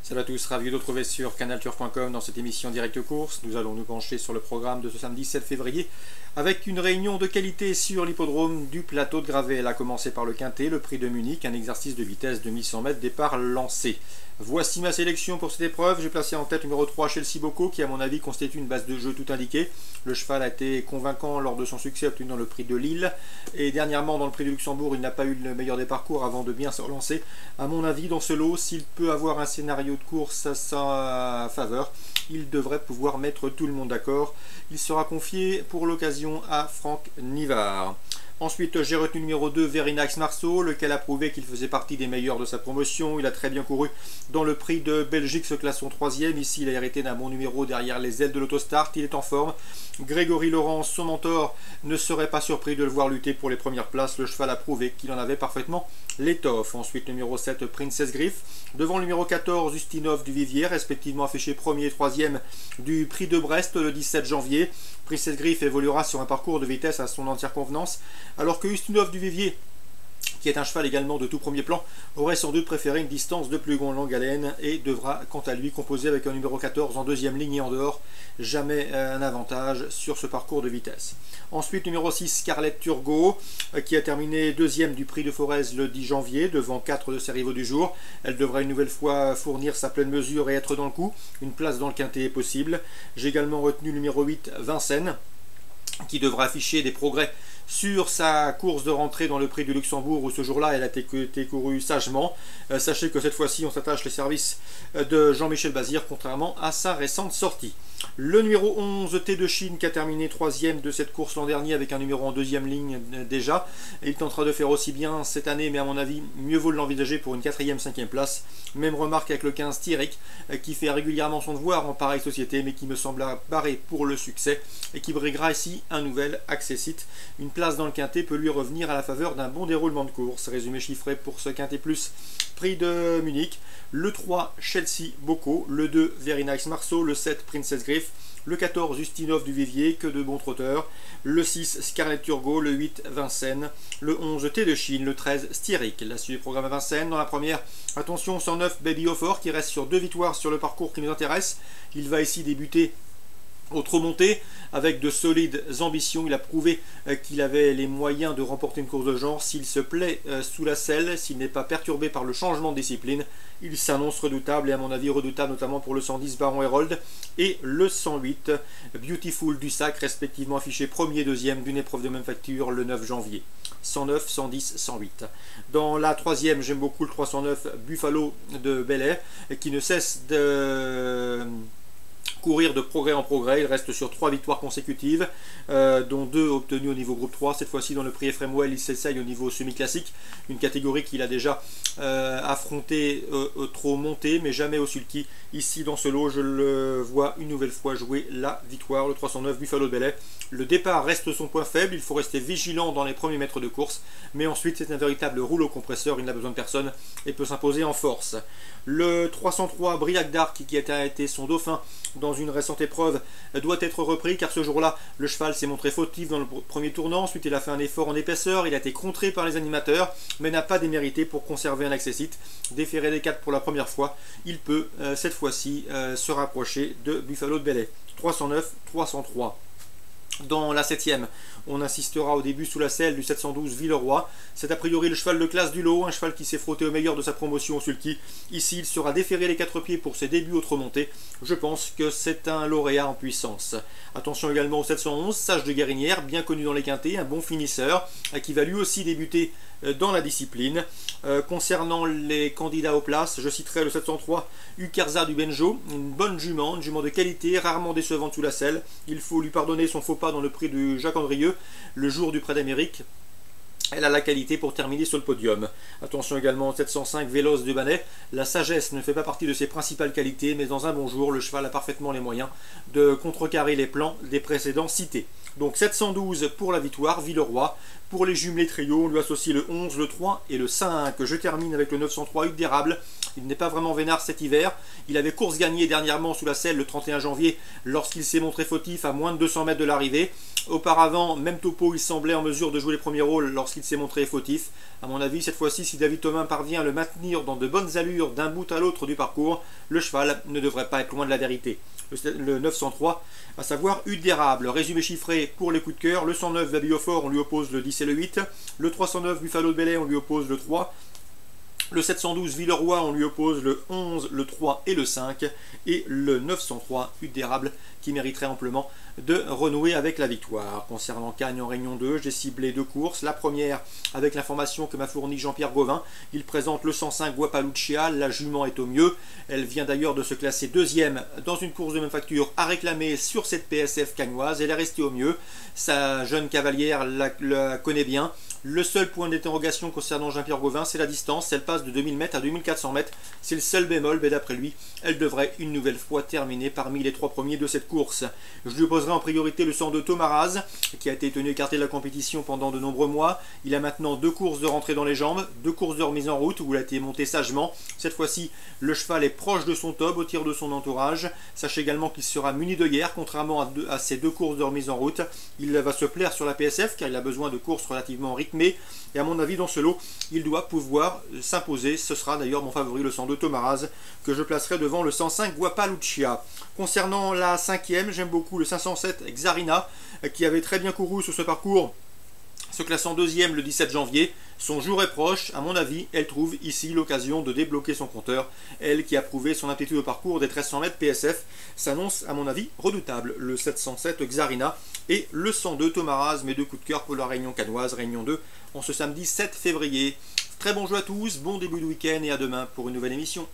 Salut à tous, ravi de vous retrouver sur canalturf.com dans cette émission Direct Course. Nous allons nous pencher sur le programme de ce samedi 7 février avec une réunion de qualité sur l'hippodrome du plateau de Gravel. A commencer par le Quintet, le prix de Munich, un exercice de vitesse de 1100 mètres, départ lancé. Voici ma sélection pour cette épreuve. J'ai placé en tête le numéro 3 Chelsea Boko qui à mon avis constitue une base de jeu tout indiquée. Le cheval a été convaincant lors de son succès obtenu dans le prix de Lille et dernièrement dans le prix de Luxembourg il n'a pas eu le meilleur des parcours avant de bien se relancer. À mon avis dans ce lot, s'il peut avoir un scénario de course à sa faveur, il devrait pouvoir mettre tout le monde d'accord. Il sera confié pour l'occasion à Franck Nivard. Ensuite, j'ai retenu le numéro 2, Verinax Marceau, lequel a prouvé qu'il faisait partie des meilleurs de sa promotion. Il a très bien couru dans le prix de Belgique, se classant 3e. Ici, il a hérité d'un bon numéro derrière les ailes de l'autostart. Il est en forme. Grégory Laurence, son mentor, ne serait pas surpris de le voir lutter pour les premières places. Le cheval a prouvé qu'il en avait parfaitement l'étoffe. Ensuite, numéro 7, Princess Griff. Devant le numéro 14, Ustinov du Vivier, respectivement affiché 1er et 3e du prix de Brest le 17 janvier. Princess Griff évoluera sur un parcours de vitesse à son entière convenance, alors que Ustinov du Vivier, qui est un cheval également de tout premier plan, aurait sans doute préféré une distance de plus longue haleine et devra quant à lui composer avec un numéro 14 en deuxième ligne et en dehors. Jamais un avantage sur ce parcours de vitesse. Ensuite numéro 6 Scarlett Turgot qui a terminé deuxième du prix de Forez le 10 janvier devant 4 de ses rivaux du jour. Elle devra une nouvelle fois fournir sa pleine mesure et être dans le coup. Une place dans le quintet est possible. J'ai également retenu le numéro 8 Vincennes qui devra afficher des progrès sur sa course de rentrée dans le prix du Luxembourg où ce jour-là elle a été courue sagement. Sachez que cette fois-ci on s'attache les services de Jean-Michel Bazir contrairement à sa récente sortie. Le numéro 11 T de Chine qui a terminé 3e de cette course l'an dernier avec un numéro en deuxième ligne déjà. Il tentera de faire aussi bien cette année mais à mon avis mieux vaut l'envisager pour une 4e, 5e place. Même remarque avec le 15 Thierrick qui fait régulièrement son devoir en pareille société mais qui me semble barré pour le succès et qui briguera ici un nouvel accessite. Une place dans le quintet peut lui revenir à la faveur d'un bon déroulement de course. Résumé chiffré pour ce quintet plus prix de Munich. Le 3 Chelsea Boko, le 2 Verinax Marceau, le 7 Princess Griff, le 14 Ustinov du Vivier, que de bons trotteurs, le 6 Scarlett Turgot, le 8 Vincennes, le 11 T de Chine, le 13 Styric. La suite du programme à Vincennes. Dans la première, attention 109 Baby Offer qui reste sur 2 victoires sur le parcours qui nous intéresse. Il va ici débuter au trot monté avec de solides ambitions. Il a prouvé qu'il avait les moyens de remporter une course de genre. S'il se plaît sous la selle, s'il n'est pas perturbé par le changement de discipline, il s'annonce redoutable et à mon avis redoutable notamment pour le 110 Baron Herold et le 108 Beautiful du Sac, respectivement affiché 1er et 2e d'une épreuve de même facture le 9 janvier. 109, 110, 108. Dans la troisième, j'aime beaucoup le 309 Buffalo de Bel-Air qui ne cesse de courir de progrès en progrès. Il reste sur 3 victoires consécutives, dont 2 obtenues au niveau groupe 3. Cette fois-ci dans le prix Ephraim, il s'essaye au niveau semi-classique, une catégorie qu'il a déjà affronté au trot monté, mais jamais au sulky. Ici dans ce lot, je le vois une nouvelle fois jouer la victoire, le 309 Buffalo de Bel-Air. Le départ reste son point faible, il faut rester vigilant dans les premiers mètres de course, mais ensuite c'est un véritable rouleau compresseur, il n'a besoin de personne et peut s'imposer en force. Le 303 Briac d'Arc qui a été son dauphin dans une récente épreuve doit être repris car ce jour-là le cheval s'est montré fautif dans le premier tournant. Ensuite il a fait un effort en épaisseur, il a été contré par les animateurs mais n'a pas démérité pour conserver un accessite. Déféré des 4 pour la première fois, il peut cette fois-ci se rapprocher de Buffalo de Bel-Air. 309, 303. Dans la 7e, on insistera au début sous la selle du 712 Villeroy. C'est a priori le cheval de classe du lot, un cheval qui s'est frotté au meilleur de sa promotion au sulky. Ici, il sera déféré les 4 pieds pour ses débuts au trot monté. Je pense que c'est un lauréat en puissance. Attention également au 711, Sage de Guérinière, bien connu dans les quintets, un bon finisseur, qui va lui aussi débuter dans la discipline. Concernant les candidats aux places, je citerai le 703 Ukarza du Benjo, une bonne jument, une jument de qualité, rarement décevante sous la selle. Il faut lui pardonner son faux pas dans le prix du Jacques Andrieux, le jour du Prix d'Amérique. Elle a la qualité pour terminer sur le podium. Attention également au 705 Véloce de Banet. La sagesse ne fait pas partie de ses principales qualités, mais dans un bon jour, le cheval a parfaitement les moyens de contrecarrer les plans des précédents cités. Donc 712 pour la victoire, Villeroy. Pour les jumelés trio, on lui associe le 11, le 3 et le 5. Je termine avec le 903 Hugues d'Érable. Il n'est pas vraiment vénard cet hiver. Il avait course gagnée dernièrement sous la selle le 31 janvier lorsqu'il s'est montré fautif à moins de 200 mètres de l'arrivée. Auparavant, même topo, il semblait en mesure de jouer les premiers rôles lorsqu'il s'est montré fautif. À mon avis, cette fois-ci, si David Thomin parvient à le maintenir dans de bonnes allures d'un bout à l'autre du parcours, le cheval ne devrait pas être loin de la vérité. Le 903, à savoir Hutte d'érable. Résumé chiffré pour les coups de cœur. Le 109 Babillofort, on lui oppose le 10 et le 8. Le 309 Buffalo de Bellay, on lui oppose le 3. Le 712 Villeroy, on lui oppose le 11, le 3 et le 5. Et le 903 Hutte d'érable qui mériterait amplement de renouer avec la victoire. Concernant Cagnes en Réunion 2, j'ai ciblé 2 courses. La première avec l'information que m'a fourni Jean-Pierre Gauvin. Il présente le 105 Guapaluccia, la jument est au mieux. Elle vient d'ailleurs de se classer deuxième dans une course de même facture à réclamer sur cette PSF cagnoise. Elle est restée au mieux. Sa jeune cavalière la connaît bien. Le seul point d'interrogation concernant Jean-Pierre Gauvin, c'est la distance. Elle passe de 2000 mètres à 2400 mètres. C'est le seul bémol, mais d'après lui, elle devrait une nouvelle fois terminer parmi les 3 premiers de cette course. Je lui opposerai en priorité le 102 Thomaraz, qui a été tenu écarté de la compétition pendant de nombreux mois. Il a maintenant 2 courses de rentrée dans les jambes, 2 courses de remise en route où il a été monté sagement. Cette fois-ci, le cheval est proche de son top, au tir de son entourage. Sachez également qu'il sera muni de guerre, contrairement à ces 2 courses de remise en route. Il va se plaire sur la PSF, car il a besoin de courses relativement rythmées. Et à mon avis, dans ce lot, il doit pouvoir s'imposer. Ce sera d'ailleurs mon favori, le 102 Thomaraz, que je placerai devant le 105 Guapaluccia. Concernant la 5e, j'aime beaucoup le 507 Xarina, qui avait très bien couru sur ce parcours, se classant deuxième le 17 janvier. Son jour est proche. À mon avis, elle trouve ici l'occasion de débloquer son compteur. Elle qui a prouvé son aptitude au parcours des 1300 mètres PSF s'annonce à mon avis redoutable. Le 707 Xarina et le 102 Thomaraz, mes 2 coups de cœur pour la Réunion canoise, Réunion 2, en ce samedi 7 février. Très bon jeu à tous, bon début de week-end et à demain pour une nouvelle émission.